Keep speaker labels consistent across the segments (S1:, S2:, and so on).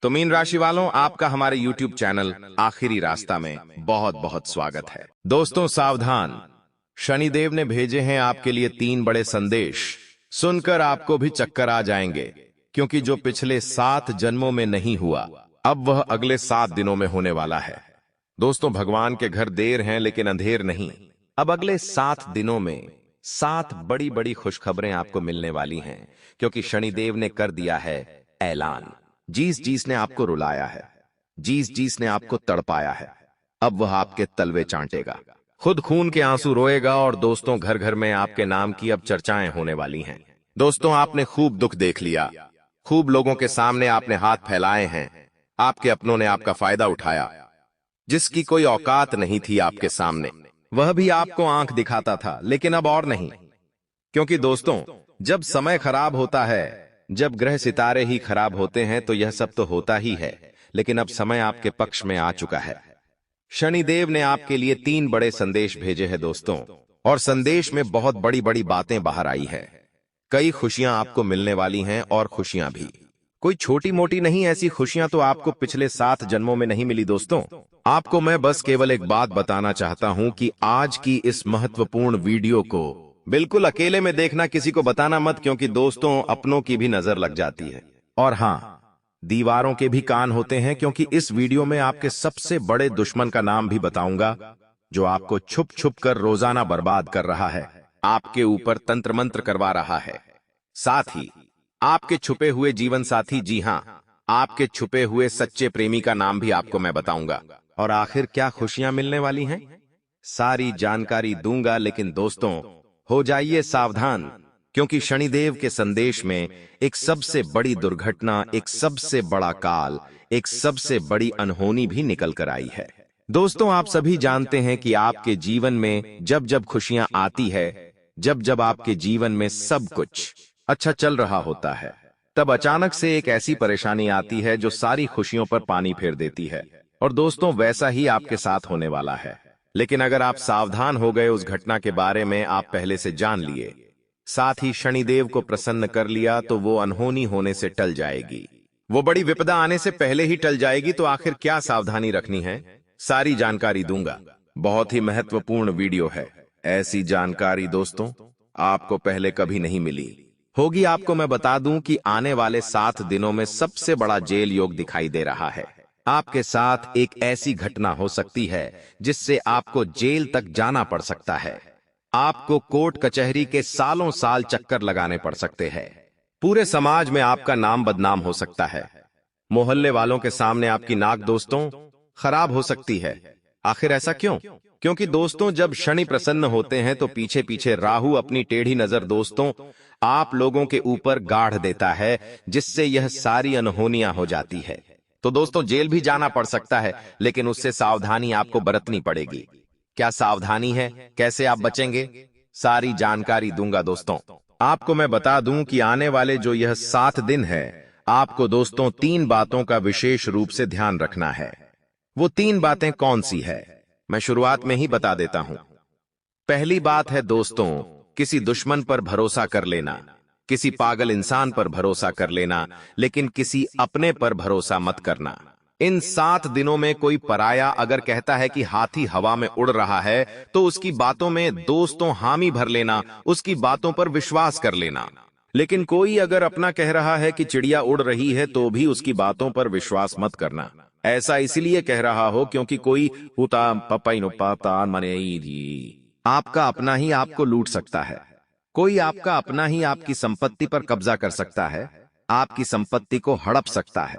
S1: तो मीन राशि वालों, आपका हमारे YouTube चैनल आखिरी रास्ता में बहुत बहुत स्वागत है। दोस्तों सावधान, शनिदेव ने भेजे हैं आपके लिए 3 बड़े संदेश। सुनकर आपको भी चक्कर आ जाएंगे, क्योंकि जो पिछले 7 जन्मों में नहीं हुआ, अब वह अगले 7 दिनों में होने वाला है। दोस्तों, भगवान के घर देर हैं लेकिन अंधेर नहीं। अब अगले 7 दिनों में 7 बड़ी बड़ी खुशखबरें आपको मिलने वाली हैं, क्योंकि शनिदेव ने कर दिया है ऐलान। जीस ने आपको रुलाया है, जीस ने आपको तड़पाया है, अब वह आपके तलवे चाटेगा, खुद खून के आंसू रोएगा। और दोस्तों, घर घर में आपके नाम की अब चर्चाएं होने वाली हैं। दोस्तों, आपने खूब दुख देख लिया, खूब लोगों के सामने आपने हाथ फैलाए हैं, आपके अपनों ने आपका फायदा उठाया। जिसकी कोई औकात नहीं थी आपके सामने, वह भी आपको आंख दिखाता था, लेकिन अब और नहीं। क्योंकि दोस्तों, जब समय खराब होता है, जब ग्रह सितारे ही खराब होते हैं, तो यह सब तो होता ही है, लेकिन अब समय आपके पक्ष में आ चुका है। शनिदेव ने आपके लिए 3 बड़े संदेश भेजे हैं दोस्तों, और संदेश में बहुत बड़ी बड़ी बातें बाहर आई है। कई खुशियां आपको मिलने वाली हैं, और खुशियां भी कोई छोटी मोटी नहीं। ऐसी खुशियां तो आपको पिछले 7 जन्मों में नहीं मिली। दोस्तों, आपको मैं बस केवल एक बात बताना चाहता हूं कि आज की इस महत्वपूर्ण वीडियो को बिल्कुल अकेले में देखना, किसी को बताना मत, क्योंकि दोस्तों अपनों की भी नजर लग जाती है। और हाँ, दीवारों के भी कान होते हैं, क्योंकि इस वीडियो में आपके सबसे बड़े दुश्मन का नाम भी बताऊंगा, जो आपको छुप छुप कर रोजाना बर्बाद कर रहा है, आपके ऊपर तंत्र मंत्र करवा रहा है। साथ ही आपके छुपे हुए जीवन साथी, जी हां, आपके छुपे हुए सच्चे प्रेमी का नाम भी आपको मैं बताऊंगा। और आखिर क्या खुशियां मिलने वाली हैं, सारी जानकारी दूंगा। लेकिन दोस्तों, हो जाइए सावधान, क्योंकि शनिदेव के संदेश में एक सबसे बड़ी दुर्घटना, एक सबसे बड़ा काल, एक सबसे बड़ी अनहोनी भी निकल कर आई है। दोस्तों, आप सभी जानते हैं कि आपके जीवन में जब जब खुशियां आती है, जब जब आपके जीवन में सब कुछ अच्छा चल रहा होता है, तब अचानक से एक ऐसी परेशानी आती है जो सारी खुशियों पर पानी फेर देती है। और दोस्तों, वैसा ही आपके साथ होने वाला है। लेकिन अगर आप सावधान हो गए, उस घटना के बारे में आप पहले से जान लिए, साथ ही शनिदेव को प्रसन्न कर लिया, तो वो अनहोनी होने से टल जाएगी, वो बड़ी विपदा आने से पहले ही टल जाएगी। तो आखिर क्या सावधानी रखनी है, सारी जानकारी दूंगा। बहुत ही महत्वपूर्ण वीडियो है। ऐसी जानकारी दोस्तों आपको पहले कभी नहीं मिली होगी। आपको मैं बता दूं कि आने वाले 7 दिनों में सबसे बड़ा जेल योग दिखाई दे रहा है। आपके साथ एक ऐसी घटना हो सकती है जिससे आपको जेल तक जाना पड़ सकता है। आपको कोर्ट कचहरी के सालों साल चक्कर लगाने पड़ सकते हैं। पूरे समाज में आपका नाम बदनाम हो सकता है। मोहल्ले वालों के सामने आपकी नाक दोस्तों खराब हो सकती है। आखिर ऐसा क्यों? क्योंकि दोस्तों, जब शनि प्रसन्न होते हैं तो पीछे पीछे राहु अपनी टेढ़ी नजर दोस्तों आप लोगों के ऊपर गाढ़ देता है, जिससे यह सारी अनहोनियां हो जाती है। तो दोस्तों, जेल भी जाना पड़ सकता है, लेकिन उससे सावधानी आपको बरतनी पड़ेगी। क्या सावधानी है, कैसे आप बचेंगे, सारी जानकारी दूंगा। दोस्तों, आपको मैं बता दूं कि आने वाले जो यह 7 दिन है, आपको दोस्तों 3 बातों का विशेष रूप से ध्यान रखना है। वो 3 बातें कौन सी है, मैं शुरुआत में ही बता देता हूं। पहली बात है दोस्तों, किसी दुश्मन पर भरोसा कर लेना, किसी पागल इंसान पर भरोसा कर लेना, लेकिन किसी अपने पर भरोसा मत करना। इन 7 दिनों में कोई पराया अगर कहता है कि हाथी हवा में उड़ रहा है, तो उसकी बातों में दोस्तों हामी भर लेना, उसकी बातों पर विश्वास कर लेना। लेकिन कोई अगर अपना कह रहा है कि चिड़िया उड़ रही है, तो भी उसकी बातों पर विश्वास मत करना। ऐसा इसलिए कह रहा हो क्योंकि कोई आपका अपना ही आपको लूट सकता है। कोई आपका अपना ही आपकी संपत्ति पर कब्जा कर सकता है, आपकी संपत्ति को हड़प सकता है।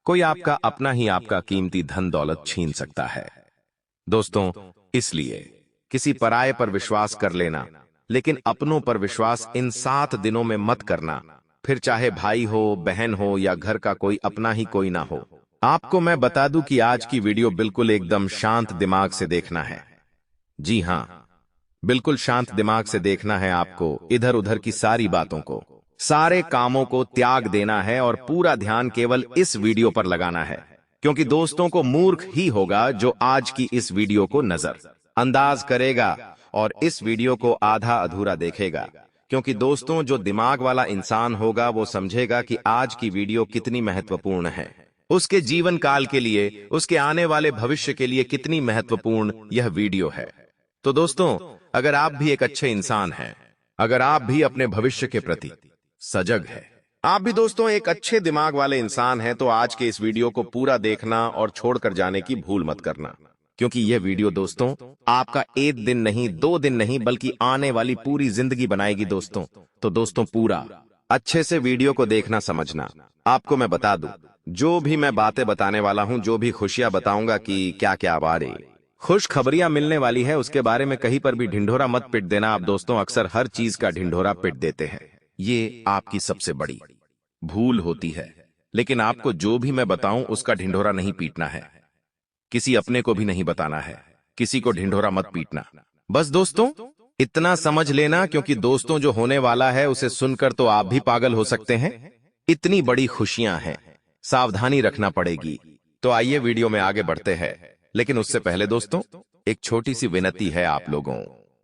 S1: कोई आपका अपना ही आपका कीमती धन दौलत छीन सकता है। दोस्तों, इसलिए किसी पराये पर विश्वास कर लेना, लेकिन अपनों पर विश्वास इन 7 दिनों में मत करना। फिर चाहे भाई हो, बहन हो, या घर का कोई अपना ही कोई ना हो। आपको मैं बता दूं कि आज की वीडियो बिल्कुल एकदम शांत दिमाग से देखना है। जी हां, बिल्कुल शांत दिमाग से देखना है। आपको इधर उधर की सारी बातों को, सारे कामों को त्याग देना है और पूरा ध्यान केवल इस वीडियो पर लगाना है। क्योंकि दोस्तों को मूर्ख ही होगा जो आज की इस वीडियो को नजर अंदाज करेगा और इस वीडियो को आधा अधूरा देखेगा। क्योंकि दोस्तों, जो दिमाग वाला इंसान होगा वो समझेगा कि आज की वीडियो कितनी महत्वपूर्ण है। उसके जीवन काल के लिए, उसके आने वाले भविष्य के लिए कितनी महत्वपूर्ण यह वीडियो है। तो दोस्तों, अगर आप भी एक अच्छे इंसान हैं, अगर आप भी अपने भविष्य के प्रति सजग है, आप भी दोस्तों एक अच्छे दिमाग वाले इंसान हैं, तो आज के इस वीडियो को पूरा देखना और छोड़कर जाने की भूल मत करना। क्योंकि यह वीडियो दोस्तों आपका एक दिन नहीं, 2 दिन नहीं, बल्कि आने वाली पूरी जिंदगी बनाएगी दोस्तों। तो दोस्तों पूरा अच्छे से वीडियो को देखना, समझना। आपको मैं बता दूं, जो भी मैं बातें बताने वाला हूं, जो भी खुशियां बताऊंगा कि क्या क्या बारे खुश खबरियां मिलने वाली है, उसके बारे में कहीं पर भी ढिंढोरा मत पिट देना। आप दोस्तों अक्सर हर चीज का ढिंढोरा पिट देते हैं, ये आपकी सबसे बड़ी भूल होती है। लेकिन आपको जो भी मैं बताऊं उसका ढिंढोरा नहीं पीटना है, किसी अपने को भी नहीं बताना है, किसी को ढिंढोरा मत पीटना। बस दोस्तों इतना समझ लेना, क्योंकि दोस्तों जो होने वाला है उसे सुनकर तो आप भी पागल हो सकते हैं। इतनी बड़ी खुशियां हैं, सावधानी रखना पड़ेगी। तो आइए वीडियो में आगे बढ़ते हैं। लेकिन उससे पहले दोस्तों एक छोटी सी विनती है आप लोगों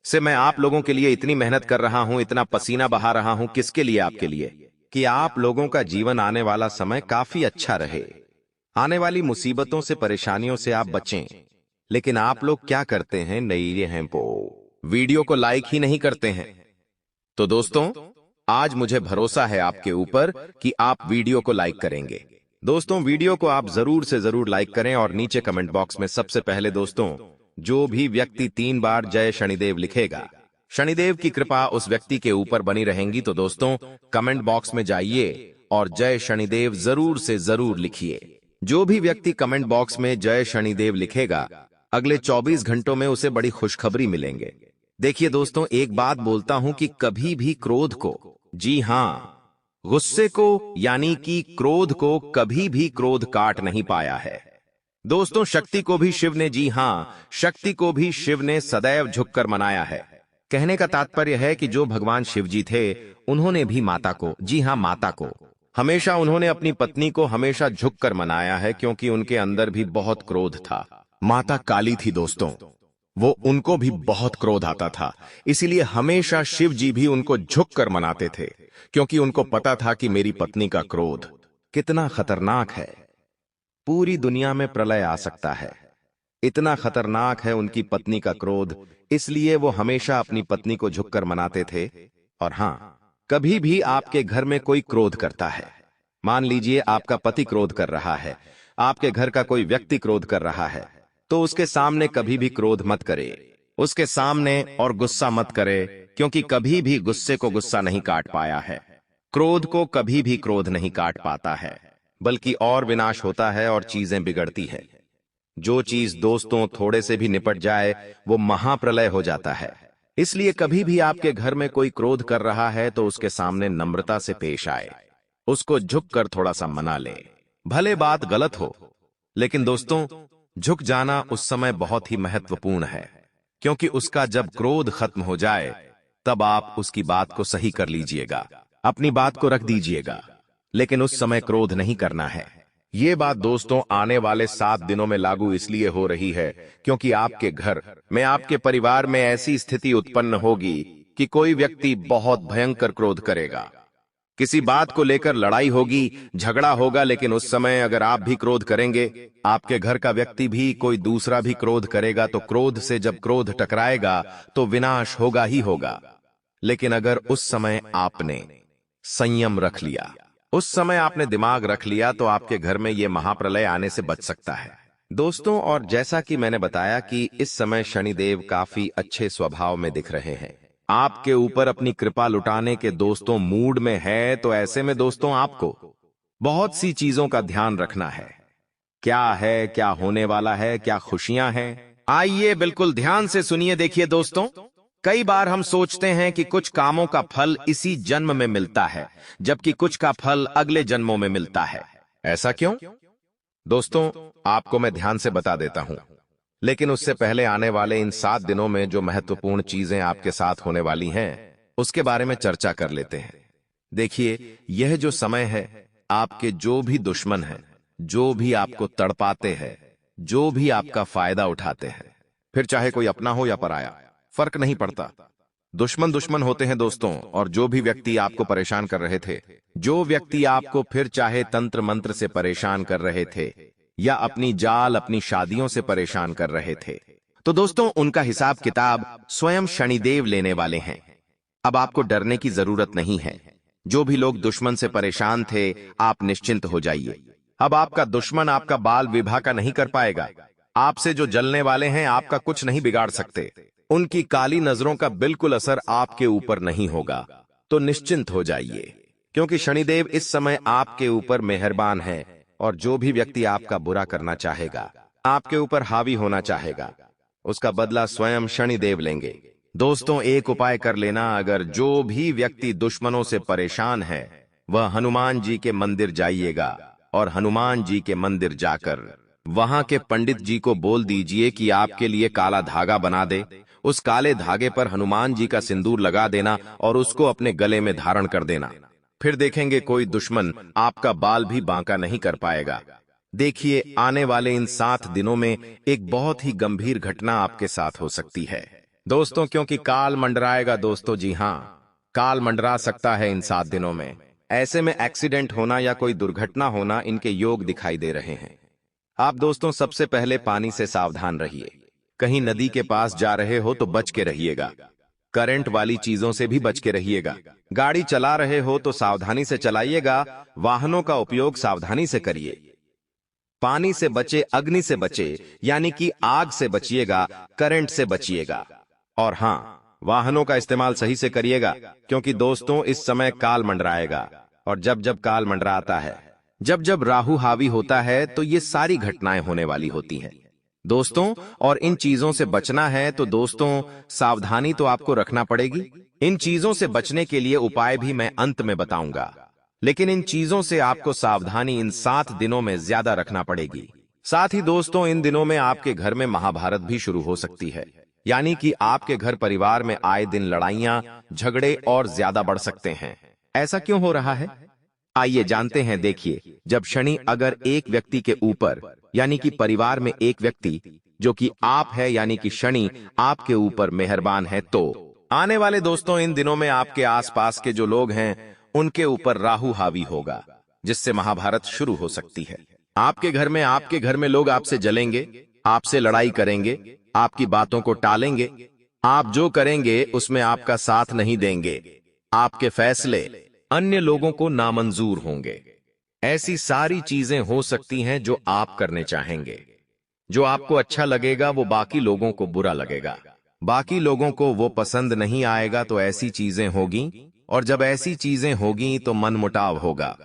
S1: से। मैं आप लोगों के लिए इतनी मेहनत कर रहा हूं, इतना पसीना बहा रहा हूं, किसके लिए? आपके लिए, कि आप लोगों का जीवन आने वाला समय काफी अच्छा रहे, आने वाली मुसीबतों से, परेशानियों से आप बचें। लेकिन आप लोग क्या करते हैं? नई हैं वीडियो को लाइक ही नहीं करते हैं। तो दोस्तों आज मुझे भरोसा है आपके ऊपर कि आप वीडियो को लाइक करेंगे। दोस्तों वीडियो को आप जरूर से जरूर लाइक करें और नीचे कमेंट बॉक्स में सबसे पहले दोस्तों जो भी व्यक्ति 3 बार जय शनिदेव लिखेगा, शनिदेव की कृपा उस व्यक्ति के ऊपर बनी रहेंगी। तो दोस्तों कमेंट बॉक्स में जाइए और जय शनिदेव जरूर से जरूर लिखिए। जो भी व्यक्ति कमेंट बॉक्स में जय शनिदेव लिखेगा, अगले 24 घंटों में उसे बड़ी खुशखबरी मिलेंगे। देखिए दोस्तों, एक बात बोलता हूं कि कभी भी क्रोध को, जी हां गुस्से को, यानी कि क्रोध को, कभी भी क्रोध काट नहीं पाया है। दोस्तों शक्ति को भी शिव ने, जी हां शक्ति को भी शिव ने सदैव झुककर मनाया है। कहने का तात्पर्य है कि जो भगवान शिव जी थे, उन्होंने भी माता को, जी हां माता को, हमेशा उन्होंने अपनी पत्नी को हमेशा झुककर मनाया है, क्योंकि उनके अंदर भी बहुत क्रोध था। माता काली थी दोस्तों, वो उनको भी बहुत क्रोध आता था, इसीलिए हमेशा शिव जी भी उनको झुककर मनाते थे, क्योंकि उनको पता था कि मेरी पत्नी का क्रोध कितना खतरनाक है, पूरी दुनिया में प्रलय आ सकता है, इतना खतरनाक है उनकी पत्नी का क्रोध। इसलिए वो हमेशा अपनी पत्नी को झुककर मनाते थे। और हां, कभी भी आपके घर में कोई क्रोध करता है, मान लीजिए आपका पति क्रोध कर रहा है, आपके घर का कोई व्यक्ति क्रोध कर रहा है, तो उसके सामने कभी भी क्रोध मत करे, उसके सामने और गुस्सा मत करे, क्योंकि कभी भी गुस्से को गुस्सा नहीं काट पाया है, क्रोध को कभी भी क्रोध नहीं काट पाता है, बल्कि और विनाश होता है और चीजें बिगड़ती है। जो चीज दोस्तों थोड़े से भी निपट जाए वो महाप्रलय हो जाता है। इसलिए कभी भी आपके घर में कोई क्रोध कर रहा है तो उसके सामने नम्रता से पेश आए, उसको झुककर थोड़ा सा मना ले। भले बात गलत हो, लेकिन दोस्तों झुक जाना उस समय बहुत ही महत्वपूर्ण है, क्योंकि उसका जब क्रोध खत्म हो जाए तब आप उसकी बात को सही कर लीजिएगा, अपनी बात को रख दीजिएगा, लेकिन उस समय क्रोध नहीं करना है। ये बात दोस्तों आने वाले 7 दिनों में लागू इसलिए हो रही है क्योंकि आपके घर में, आपके परिवार में ऐसी स्थिति उत्पन्न होगी कि कोई व्यक्ति बहुत भयंकर क्रोध करेगा, किसी बात को लेकर लड़ाई होगी, झगड़ा होगा। लेकिन उस समय अगर आप भी क्रोध करेंगे, आपके घर का व्यक्ति भी, कोई दूसरा भी क्रोध करेगा, तो क्रोध से जब क्रोध टकराएगा तो विनाश होगा ही होगा। लेकिन अगर उस समय आपने संयम रख लिया, उस समय आपने दिमाग रख लिया, तो आपके घर में यह महाप्रलय आने से बच सकता है दोस्तों। और जैसा कि मैंने बताया कि इस समय शनिदेव काफी अच्छे स्वभाव में दिख रहे हैं, आपके ऊपर अपनी कृपा लुटाने के दोस्तों मूड में है। तो ऐसे में दोस्तों आपको बहुत सी चीजों का ध्यान रखना है। क्या है, क्या होने वाला है, क्या खुशियां हैं, आइए बिल्कुल ध्यान से सुनिए। देखिए दोस्तों, कई बार हम सोचते हैं कि कुछ कामों का फल इसी जन्म में मिलता है, जबकि कुछ का फल अगले जन्मों में मिलता है। ऐसा क्यों? दोस्तों आपको मैं ध्यान से बता देता हूं, लेकिन उससे पहले आने वाले इन 7 दिनों में जो महत्वपूर्ण चीजें आपके साथ होने वाली हैं, उसके बारे में चर्चा कर लेते हैं। देखिए, यह जो समय है, आपके जो भी दुश्मन हैं, जो भी आपको तड़पाते हैं, जो भी आपका फायदा उठाते हैं, फिर चाहे कोई अपना हो या पराया, फर्क नहीं पड़ता दुश्मन दुश्मन होते हैं दोस्तों, और जो भी व्यक्ति आपको परेशान कर रहे थे, जो व्यक्ति आपको फिर चाहे तंत्र मंत्र से परेशान कर रहे थे या अपनी जाल अपनी शादियों से परेशान कर रहे थे, तो दोस्तों उनका हिसाब किताब स्वयं शनिदेव लेने वाले हैं। अब आपको डरने की जरूरत नहीं है। जो भी लोग दुश्मन से परेशान थे, आप निश्चिंत हो जाइए। अब आपका दुश्मन आपका बाल विवाह का नहीं कर पाएगा। आपसे जो जलने वाले हैं आपका कुछ नहीं बिगाड़ सकते। उनकी काली नजरों का बिल्कुल असर आपके ऊपर नहीं होगा। तो निश्चिंत हो जाइए, क्योंकि शनिदेव इस समय आपके ऊपर मेहरबान है, और जो भी व्यक्ति आपका बुरा करना चाहेगा, आपके ऊपर हावी होना चाहेगा, उसका बदला स्वयं शनिदेव लेंगे। दोस्तों एक उपाय कर लेना, अगर जो भी व्यक्ति दुश्मनों से परेशान है वह हनुमान जी के मंदिर जाइएगा, और हनुमान जी के मंदिर जाकर वहां के पंडित जी को बोल दीजिए कि आपके लिए काला धागा बना दे। उस काले धागे पर हनुमान जी का सिंदूर लगा देना और उसको अपने गले में धारण कर देना। फिर देखेंगे कोई दुश्मन आपका बाल भी बांका नहीं कर पाएगा। देखिए आने वाले इन 7 दिनों में एक बहुत ही गंभीर घटना आपके साथ हो सकती है दोस्तों, क्योंकि काल मंडराएगा दोस्तों। जी हाँ, काल मंडरा सकता है इन 7 दिनों में। ऐसे में एक्सीडेंट होना या कोई दुर्घटना होना इनके योग दिखाई दे रहे हैं। आप दोस्तों सबसे पहले पानी से सावधान रहिए। कहीं नदी के पास जा रहे हो तो बच के रहिएगा। करंट वाली चीजों से भी बच के रहिएगा। गाड़ी चला रहे हो तो सावधानी से चलाइएगा। वाहनों का उपयोग सावधानी से करिए। पानी से बचे, अग्नि से बचे, यानी कि आग से बचिएगा, करंट से बचिएगा। और हाँ, वाहनों का इस्तेमाल सही से करिएगा, क्योंकि दोस्तों इस समय काल मंडराएगा। और जब जब काल मंडराता है, जब जब राहु हावी होता है, तो ये सारी घटनाएं होने वाली होती हैं दोस्तों। और इन चीजों से बचना है तो दोस्तों सावधानी तो आपको रखना पड़ेगी। इन चीजों से बचने के लिए उपाय भी मैं अंत में बताऊंगा, लेकिन इन चीजों से आपको सावधानी इन 7 दिनों में ज्यादा रखना पड़ेगी। साथ ही दोस्तों इन दिनों में आपके घर में महाभारत भी शुरू हो सकती है, यानी कि आपके घर परिवार में आए दिन लड़ाइयां झगड़े और ज्यादा बढ़ सकते हैं। ऐसा क्यों हो रहा है, आइए जानते हैं। देखिए, जब शनि अगर एक व्यक्ति के ऊपर, यानी कि परिवार में एक व्यक्ति जो कि आप है, यानी कि शनि आपके ऊपर मेहरबान है, तो आने वाले दोस्तों इन दिनों में आपके आसपास के जो लोग हैं उनके ऊपर राहु हावी होगा, जिससे महाभारत शुरू हो सकती है। आपके घर में लोग आपसे जलेंगे, आपसे लड़ाई करेंगे, आपकी बातों को टालेंगे। आप जो करेंगे उसमें आपका साथ नहीं देंगे। आपके फैसले अन्य लोगों को नामंजूर होंगे। ऐसी सारी चीजें हो सकती हैं जो आप करने चाहेंगे। जो आपको अच्छा लगेगा वो बाकी लोगों को बुरा लगेगा, बाकी लोगों को वो पसंद नहीं आएगा। तो ऐसी चीजें होगी, और जब ऐसी चीजें होगी तो मनमुटाव होगा,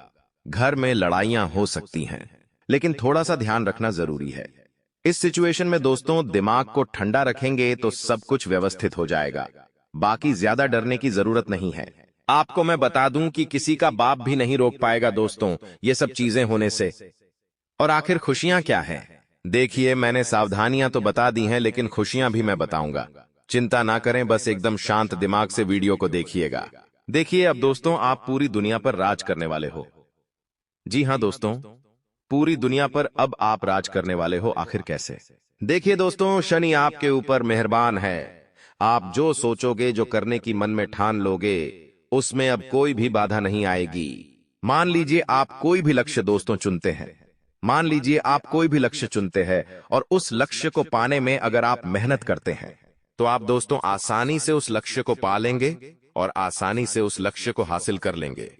S1: घर में लड़ाइयां हो सकती हैं। लेकिन थोड़ा सा ध्यान रखना जरूरी है। इस सिचुएशन में दोस्तों दिमाग को ठंडा रखेंगे तो सब कुछ व्यवस्थित हो जाएगा। बाकी ज्यादा डरने की जरूरत नहीं है। आपको मैं बता दूं कि किसी का बाप भी नहीं रोक पाएगा दोस्तों ये सब चीजें होने से। और आखिर खुशियां क्या हैं? देखिए, मैंने सावधानियां तो बता दी हैं, लेकिन खुशियां भी मैं बताऊंगा। चिंता ना करें, बस एकदम शांत दिमाग से वीडियो को देखिएगा। देखिए, अब दोस्तों आप पूरी दुनिया पर राज करने वाले हो। जी हां दोस्तों, पूरी दुनिया पर अब आप राज करने वाले हो। आखिर कैसे? देखिए दोस्तों, शनि आपके ऊपर मेहरबान है। आप जो सोचोगे, जो करने की मन में ठान लोगे, उसमें अब कोई भी बाधा नहीं आएगी। मान लीजिए आप कोई भी लक्ष्य दोस्तों चुनते हैं, मान लीजिए आप कोई भी लक्ष्य चुनते हैं, और उस लक्ष्य को पाने में अगर आप मेहनत करते हैं, तो आप दोस्तों आसानी से उस लक्ष्य को पा लेंगे और आसानी से उस लक्ष्य को हासिल कर लेंगे।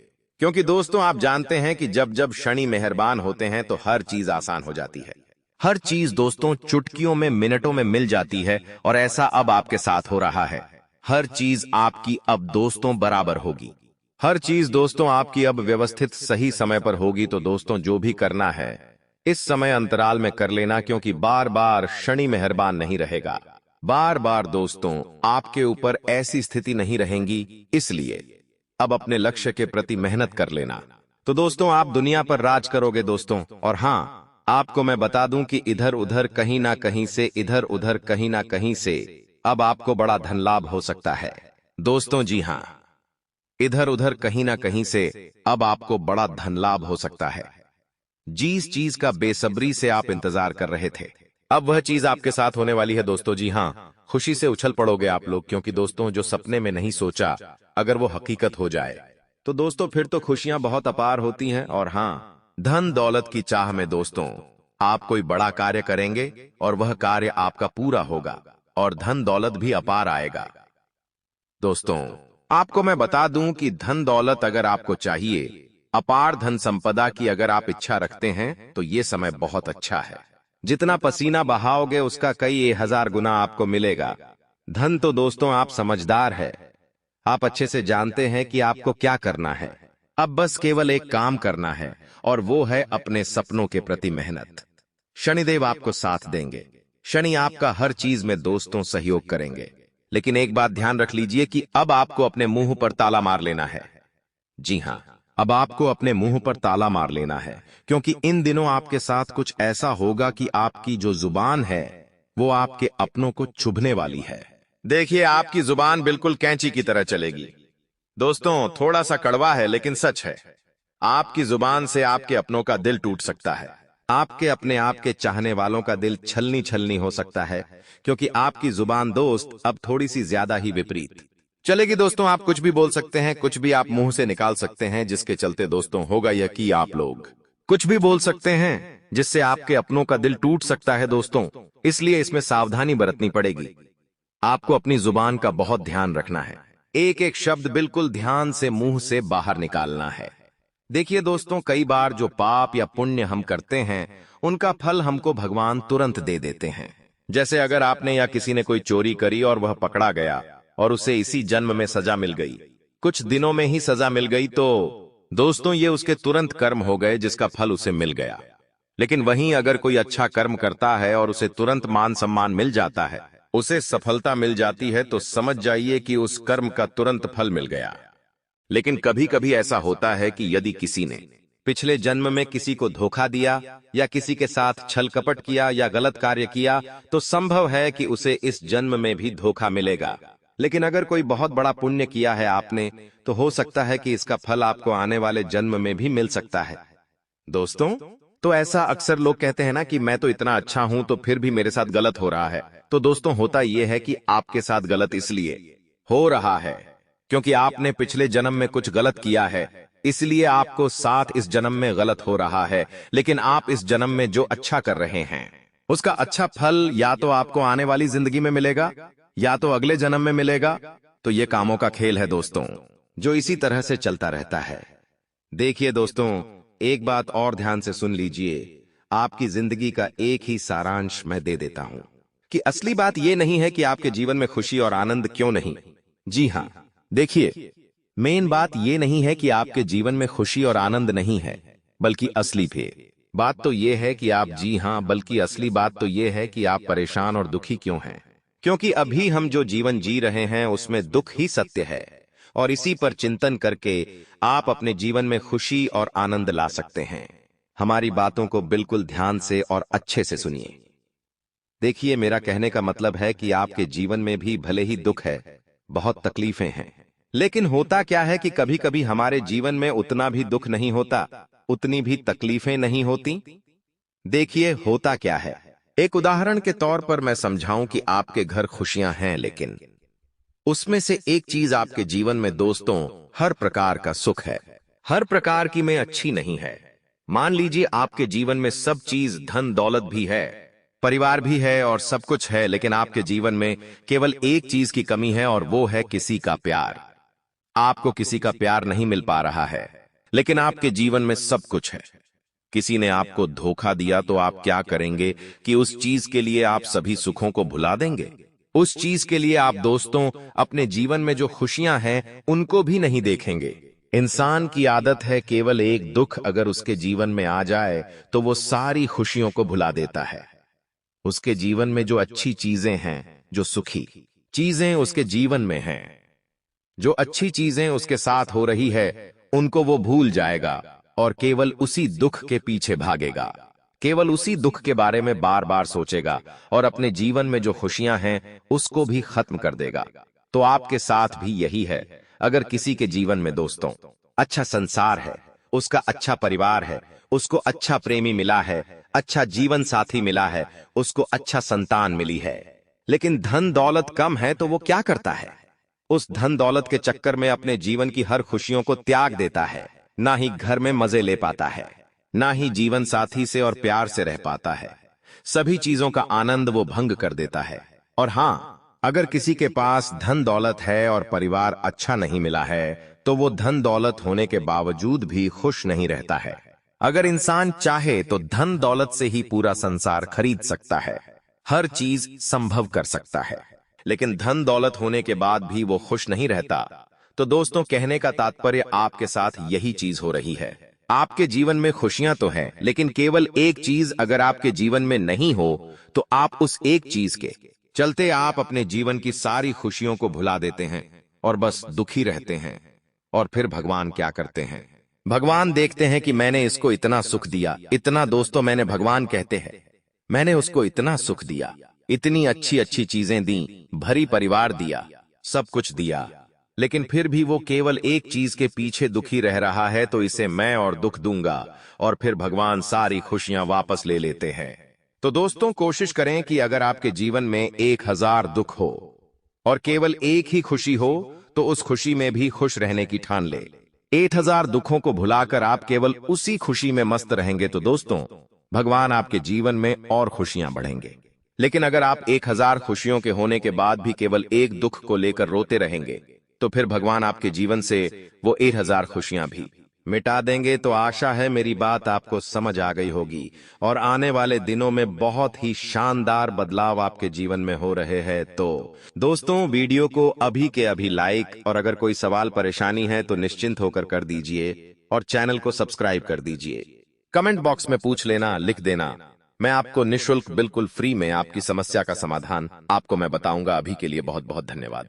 S1: क्योंकि दोस्तों आप जानते हैं कि जब जब शनि मेहरबान होते हैं तो हर चीज आसान हो जाती है। हर चीज दोस्तों चुटकियों में, मिनटों में मिल जाती है, और ऐसा अब आपके साथ हो रहा है। हर चीज आपकी अब दोस्तों बराबर होगी। हर चीज दोस्तों आपकी अब व्यवस्थित सही समय पर होगी। तो दोस्तों जो भी करना है इस समय अंतराल में कर लेना, क्योंकि बार बार शनि मेहरबान नहीं रहेगा। बार बार दोस्तों आपके ऊपर ऐसी स्थिति नहीं रहेंगी, इसलिए अब अपने लक्ष्य के प्रति मेहनत कर लेना। तो दोस्तों आप दुनिया पर राज करोगे दोस्तों। और हाँ, आपको मैं बता दूं कि इधर उधर कहीं ना कहीं से, इधर उधर कहीं ना कहीं से अब आपको बड़ा धन लाभ हो सकता है दोस्तों। जी हाँ, इधर उधर कहीं ना कहीं से अब आपको बड़ा धन लाभ हो सकता है। जिस चीज का बेसब्री से आप इंतजार कर रहे थे, अब वह चीज आपके साथ होने वाली है दोस्तों। जी हाँ, खुशी से उछल पड़ोगे आप लोग, क्योंकि दोस्तों जो सपने में नहीं सोचा अगर वो हकीकत हो जाए तो दोस्तों फिर तो खुशियां बहुत अपार होती हैं। और हाँ, धन दौलत की चाह में दोस्तों आप कोई बड़ा कार्य करेंगे और वह कार्य आपका पूरा होगा और धन दौलत भी अपार आएगा। दोस्तों आपको मैं बता दूं कि धन दौलत अगर आपको चाहिए, अपार धन संपदा की अगर आप इच्छा रखते हैं, तो ये समय बहुत अच्छा है। जितना पसीना बहाओगे उसका कई हजार गुना आपको मिलेगा। धन तो दोस्तों आप समझदार है, आप अच्छे से जानते हैं कि आपको क्या करना है। अब बस केवल एक काम करना है और वो है अपने सपनों के प्रति मेहनत। शनिदेव आपको साथ देंगे। शनि आपका हर चीज में दोस्तों सहयोग करेंगे। लेकिन एक बात ध्यान रख लीजिए कि अब आपको अपने मुंह पर ताला मार लेना है। जी हां, अब आपको अपने मुंह पर ताला मार लेना है, क्योंकि इन दिनों आपके साथ कुछ ऐसा होगा कि आपकी जो जुबान है वो आपके अपनों को चुभने वाली है। देखिए, आपकी जुबान बिल्कुल कैंची की तरह चलेगी। दोस्तों थोड़ा सा कड़वा है लेकिन सच है। आपकी जुबान से आपके अपनों का दिल टूट सकता है। आपके अपने आप के चाहने वालों का दिल छलनी छलनी हो सकता है, क्योंकि आपकी जुबान दोस्त अब थोड़ी सी ज्यादा ही विपरीत चलेगी। दोस्तों आप कुछ भी बोल सकते हैं, कुछ भी आप मुंह से निकाल सकते हैं, जिसके चलते दोस्तों होगा यह कि आप लोग कुछ भी बोल सकते हैं जिससे आपके अपनों का दिल टूट सकता है दोस्तों। इसलिए इसमें सावधानी बरतनी पड़ेगी। आपको अपनी जुबान का बहुत ध्यान रखना है। एक एक शब्द बिल्कुल ध्यान से मुंह से बाहर निकालना है। देखिए दोस्तों, कई बार जो पाप या पुण्य हम करते हैं उनका फल हमको भगवान तुरंत दे देते हैं। जैसे अगर आपने या किसी ने कोई चोरी करी और वह पकड़ा गया और उसे इसी जन्म में सजा मिल गई, कुछ दिनों में ही सजा मिल गई, तो दोस्तों ये उसके तुरंत कर्म हो गए जिसका फल उसे मिल गया। लेकिन वहीं अगर कोई अच्छा कर्म करता है और उसे तुरंत मान सम्मान मिल जाता है, उसे सफलता मिल जाती है, तो समझ जाइए कि उस कर्म का तुरंत फल मिल गया। लेकिन कभी कभी ऐसा होता है कि यदि किसी ने पिछले जन्म में किसी को धोखा दिया या किसी के साथ छल कपट किया या गलत कार्य किया, तो संभव है कि उसे इस जन्म में भी धोखा मिलेगा। लेकिन अगर कोई बहुत बड़ा पुण्य किया है आपने, तो हो सकता है कि इसका फल आपको आने वाले जन्म में भी मिल सकता है। दोस्तों तो ऐसा अक्सर लोग कहते हैं ना कि मैं तो इतना अच्छा हूं तो फिर भी मेरे साथ गलत हो रहा है। तो दोस्तों होता यह है कि आपके साथ गलत इसलिए हो रहा है क्योंकि आपने पिछले जन्म में कुछ गलत किया है, इसलिए आपको साथ इस जन्म में गलत हो रहा है। लेकिन आप इस जन्म में जो अच्छा कर रहे हैं उसका अच्छा फल या तो आपको आने वाली जिंदगी में मिलेगा या तो अगले जन्म में मिलेगा। तो ये कामों का खेल है दोस्तों, जो इसी तरह से चलता रहता है। देखिए दोस्तों, एक बात और ध्यान से सुन लीजिए। आपकी जिंदगी का एक ही सारांश मैं दे देता हूं कि असली बात यह नहीं है कि आपके जीवन में खुशी और आनंद क्यों नहीं। जी हां, देखिए, मेन बात यह नहीं है कि आपके जीवन में खुशी और आनंद नहीं है, बल्कि असली बात तो यह है कि आप, जी हां, बल्कि असली बात तो यह है कि आप परेशान और दुखी क्यों हैं। क्योंकि अभी हम जो जीवन जी रहे हैं उसमें दुख ही सत्य है, और इसी पर चिंतन करके आप अपने जीवन में खुशी और आनंद ला सकते हैं। हमारी बातों को बिल्कुल ध्यान से और अच्छे से सुनिए। देखिए, मेरा कहने का मतलब है कि आपके जीवन में भी भले ही दुख है, बहुत तकलीफें हैं, लेकिन होता क्या है कि कभी कभी हमारे जीवन में उतना भी दुख नहीं होता, उतनी भी तकलीफें नहीं होती। देखिए होता क्या है, एक उदाहरण के तौर पर मैं समझाऊं कि आपके घर खुशियां हैं, लेकिन उसमें से एक चीज आपके जीवन में दोस्तों हर प्रकार का सुख है, हर प्रकार की में अच्छी नहीं है। मान लीजिए आपके जीवन में सब चीज, धन दौलत भी है, परिवार भी है और सब कुछ है, लेकिन आपके जीवन में केवल एक चीज की कमी है और वो है किसी का प्यार। आपको किसी का प्यार नहीं मिल पा रहा है, लेकिन आपके जीवन में सब कुछ है। किसी ने आपको धोखा दिया तो आप क्या करेंगे कि उस चीज के लिए आप सभी सुखों को भुला देंगे? उस चीज के लिए आप दोस्तों अपने जीवन में जो खुशियां हैं उनको भी नहीं देखेंगे। इंसान की आदत है, केवल एक दुख अगर उसके जीवन में आ जाए तो वो सारी खुशियों को भुला देता है। उसके जीवन में जो अच्छी चीजें हैं, जो सुखी चीजें उसके जीवन में हैं, जो अच्छी चीजें उसके साथ हो रही है, उनको वो भूल जाएगा और केवल उसी दुख के पीछे भागेगा, केवल उसी दुख के बारे में बार बार सोचेगा और अपने जीवन में जो खुशियां हैं उसको भी खत्म कर देगा। तो आपके साथ भी यही है। अगर किसी के जीवन में दोस्तों अच्छा संसार है, उसका अच्छा परिवार है, उसको अच्छा प्रेमी मिला है, अच्छा जीवन साथी मिला है, उसको अच्छा संतान मिली है, लेकिन धन दौलत कम है तो वो क्या करता है? उस धन दौलत के चक्कर में अपने जीवन की हर खुशियों को त्याग देता है। ना ही घर में मजे ले पाता है, ना ही जीवन साथी से और प्यार से रह पाता है। सभी चीजों का आनंद वो भंग कर देता है। और हाँ, अगर किसी के पास धन दौलत है और परिवार अच्छा नहीं मिला है, तो वो धन दौलत होने के बावजूद भी खुश नहीं रहता है। अगर इंसान चाहे तो धन दौलत से ही पूरा संसार खरीद सकता है, हर चीज संभव कर सकता है, लेकिन धन दौलत होने के बाद भी वो खुश नहीं रहता। तो दोस्तों, कहने का तात्पर्य आपके साथ यही चीज हो रही है। आपके जीवन में खुशियां तो हैं, लेकिन केवल एक चीज अगर आपके जीवन में नहीं हो, तो आप उस एक चीज के चलते आप अपने जीवन की सारी खुशियों को भुला देते हैं और बस दुखी रहते हैं। और फिर भगवान क्या करते हैं? भगवान देखते हैं कि मैंने इसको इतना सुख दिया, इतना, दोस्तों मैंने, भगवान कहते हैं, मैंने उसको इतना सुख दिया, इतनी अच्छी अच्छी चीजें दी, भरी परिवार दिया, सब कुछ दिया, लेकिन फिर भी वो केवल एक चीज के पीछे दुखी रह रहा है, तो इसे मैं और दुख दूंगा। और फिर भगवान सारी खुशियां वापस ले लेते हैं। तो दोस्तों, कोशिश करें कि अगर आपके जीवन में 1000 दुख हो और केवल एक ही खुशी हो, तो उस खुशी में भी खुश रहने की ठान ले। 1000 दुखों को भुलाकर आप केवल उसी खुशी में मस्त रहेंगे, तो दोस्तों भगवान आपके जीवन में और खुशियां बढ़ेंगे। लेकिन अगर आप 1000 खुशियों के होने के बाद भी केवल एक दुख को लेकर रोते रहेंगे, तो फिर भगवान आपके जीवन से वो 1000 खुशियां भी मिटा देंगे। तो आशा है मेरी बात आपको समझ आ गई होगी और आने वाले दिनों में बहुत ही शानदार बदलाव आपके जीवन में हो रहे हैं। तो दोस्तों, वीडियो को अभी के अभी लाइक, और अगर कोई सवाल परेशानी है तो निश्चिंत होकर कर दीजिए और चैनल को सब्सक्राइब कर दीजिए। कमेंट बॉक्स में पूछ लेना, लिख देना, मैं आपको निःशुल्क, बिल्कुल फ्री में आपकी समस्या का समाधान आपको मैं बताऊंगा। अभी के लिए बहुत बहुत धन्यवाद।